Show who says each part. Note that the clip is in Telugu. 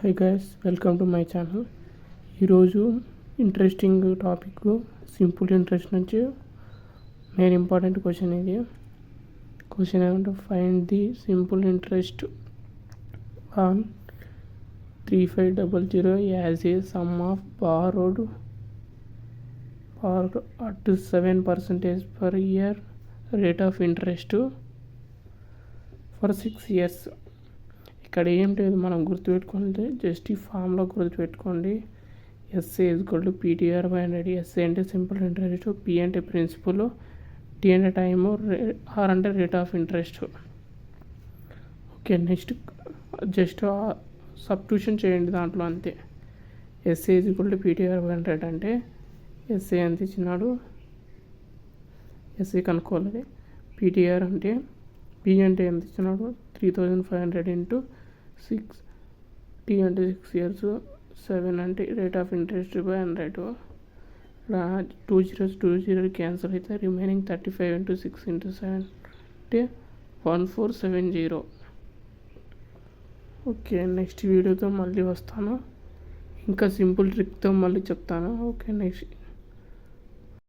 Speaker 1: Hi guys, welcome to my channel. ఈరోజు ఇంట్రెస్టింగ్ టాపిక్ సింపుల్ ఇంట్రెస్ట్ నుంచి మెయిన్ ఇంపార్టెంట్ క్వశ్చన్ ఇది. క్వశ్చన్ ఏమంటే find the simple interest on 3500 as a some of borrowed at 7% per year rate of interest for 6 years. ఇక్కడ ఏం లేదు, మనం గుర్తుపెట్టుకోండి. జస్ట్ ఈ ఫామ్లో గుర్తుపెట్టుకోండి. SA equal to PTR by 100. SA అంటే సింపుల్ ఇంట్రెస్ట్, పి అంటే ప్రిన్సిపల్, టీ అంటే టైము, ఆర్ అంటే rate of interest. Okay, next just substitution చేయండి దాంట్లో, అంతే. SA equal to PTR by 100 అంటే ఎస్ఏ ఎంత ఇచ్చినాడు, ఎస్ఏ కనుక్కోవాలి. పీటీఆర్ అంటే పి అంటే ఎంత ఇచ్చినాడు, 3500 ఇంటూ 6, టీ అంటే 6 years, 7 అంటే రేట్ ఆఫ్ ఇంట్రెస్ట్ బై 100. ఇలా 2 zeros 2 zeros క్యాన్సిల్ అయితే రిమైనింగ్ 35 ఇంటూ 6 ఇంటూ 7 అంటే 1470. ఓకే, నెక్స్ట్ వీడియోతో మళ్ళీ వస్తాను. ఇంకా సింపుల్ ట్రిక్తో మళ్ళీ చెప్తాను. Okay, next